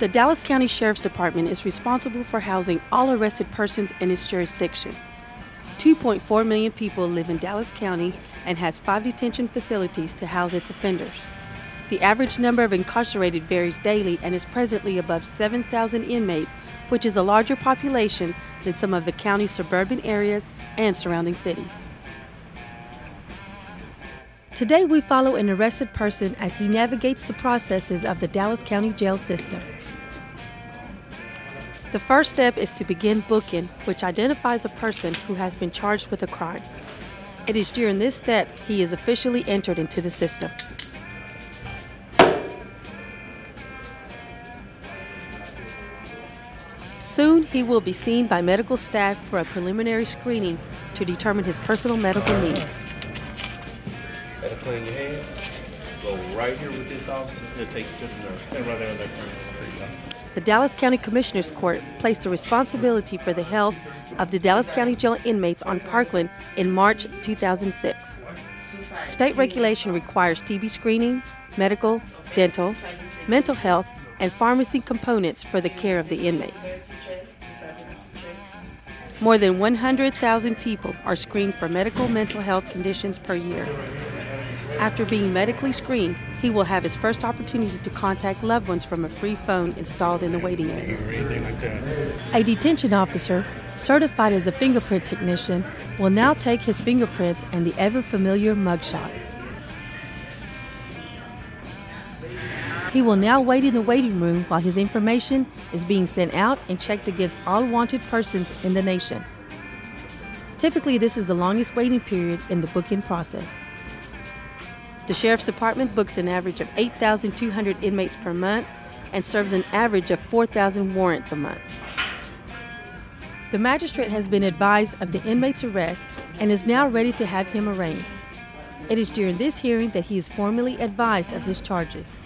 The Dallas County Sheriff's Department is responsible for housing all arrested persons in its jurisdiction. 2.4 million people live in Dallas County and has 5 detention facilities to house its offenders. The average number of incarcerated varies daily and is presently above 7,000 inmates, which is a larger population than some of the county's suburban areas and surrounding cities. Today we follow an arrested person as he navigates the processes of the Dallas County jail system. The first step is to begin booking, which identifies a person who has been charged with a crime. It is during this step he is officially entered into the system. Soon he will be seen by medical staff for a preliminary screening to determine his personal medical needs. Better clean your hands. Go right here with this officer. He'll take you to the nurse. And right there on that corner. The Dallas County Commissioner's Court placed the responsibility for the health of the Dallas County Jail inmates on Parkland in March 2006. State regulation requires TB screening, medical, dental, mental health, and pharmacy components for the care of the inmates. More than 100,000 people are screened for medical mental health conditions per year. After being medically screened, he will have his first opportunity to contact loved ones from a free phone installed in the waiting area. A detention officer, certified as a fingerprint technician, will now take his fingerprints and the ever-familiar mugshot. He will now wait in the waiting room while his information is being sent out and checked against all wanted persons in the nation. Typically, this is the longest waiting period in the booking process. The Sheriff's Department books an average of 8,200 inmates per month and serves an average of 4,000 warrants a month. The magistrate has been advised of the inmate's arrest and is now ready to have him arraigned. It is during this hearing that he is formally advised of his charges.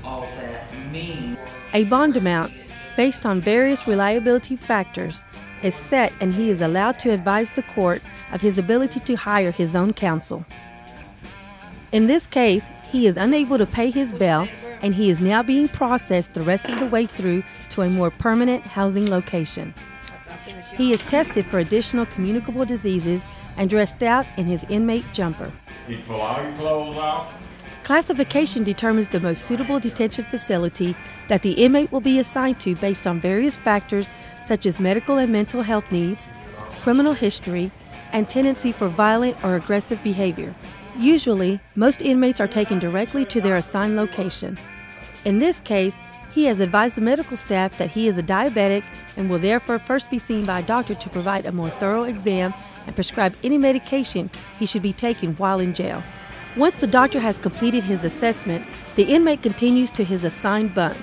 All that means A bond amount, based on various reliability factors, is set and he is allowed to advise the court of his ability to hire his own counsel. In this case, he is unable to pay his bail and he is now being processed the rest of the way through to a more permanent housing location. He is tested for additional communicable diseases and dressed out in his inmate jumper. You pull all your clothes off. Classification determines the most suitable detention facility that the inmate will be assigned to based on various factors such as medical and mental health needs, criminal history, and tendency for violent or aggressive behavior. Usually, most inmates are taken directly to their assigned location. In this case, he has advised the medical staff that he is a diabetic and will therefore first be seen by a doctor to provide a more thorough exam and prescribe any medication he should be taking while in jail. Once the doctor has completed his assessment, the inmate continues to his assigned bunk.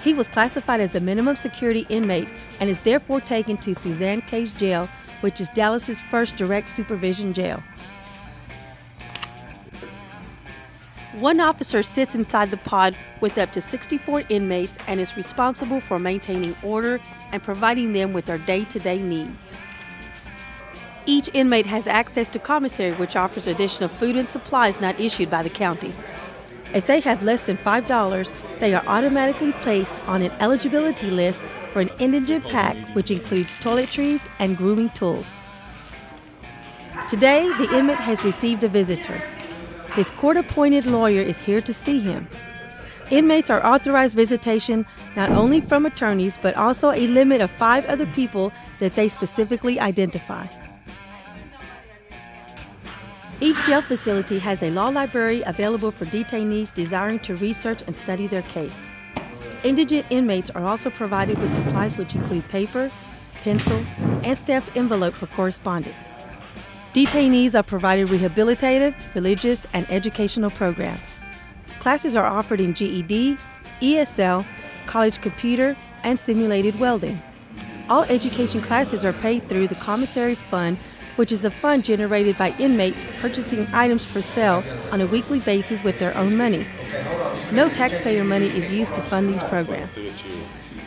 He was classified as a minimum security inmate and is therefore taken to Suzanne Case Jail, which is Dallas's first direct supervision jail. One officer sits inside the pod with up to 64 inmates and is responsible for maintaining order and providing them with their day-to-day needs. Each inmate has access to commissary, which offers additional food and supplies not issued by the county. If they have less than $5, they are automatically placed on an eligibility list for an indigent pack, which includes toiletries and grooming tools. Today, the inmate has received a visitor. His court-appointed lawyer is here to see him. Inmates are authorized visitation not only from attorneys, but also a limit of 5 other people that they specifically identify. Each jail facility has a law library available for detainees desiring to research and study their case. Indigent inmates are also provided with supplies which include paper, pencil, and stamped envelope for correspondence. Detainees are provided rehabilitative, religious, and educational programs. Classes are offered in GED, ESL, college computer, and simulated welding. All education classes are paid through the commissary fund, which is a fund generated by inmates purchasing items for sale on a weekly basis with their own money. No taxpayer money is used to fund these programs.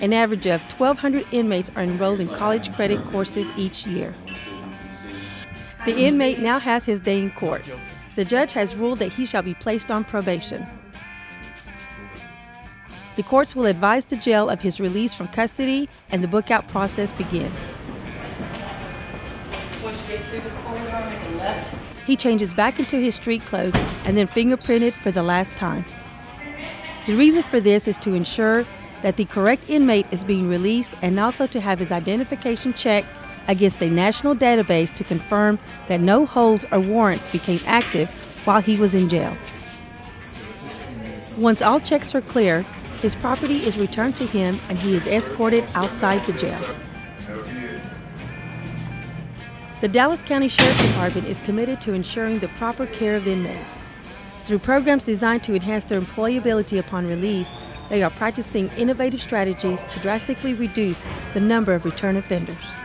An average of 1,200 inmates are enrolled in college credit courses each year. The inmate now has his day in court. The judge has ruled that he shall be placed on probation. The courts will advise the jail of his release from custody, and the book-out process begins. Once you get through this corridor, make a left. He changes back into his street clothes and then fingerprinted for the last time. The reason for this is to ensure that the correct inmate is being released, and also to have his identification checked against a national database to confirm that no holds or warrants became active while he was in jail. Once all checks are clear, his property is returned to him and he is escorted outside the jail. The Dallas County Sheriff's Department is committed to ensuring the proper care of inmates. Through programs designed to enhance their employability upon release, they are practicing innovative strategies to drastically reduce the number of return offenders.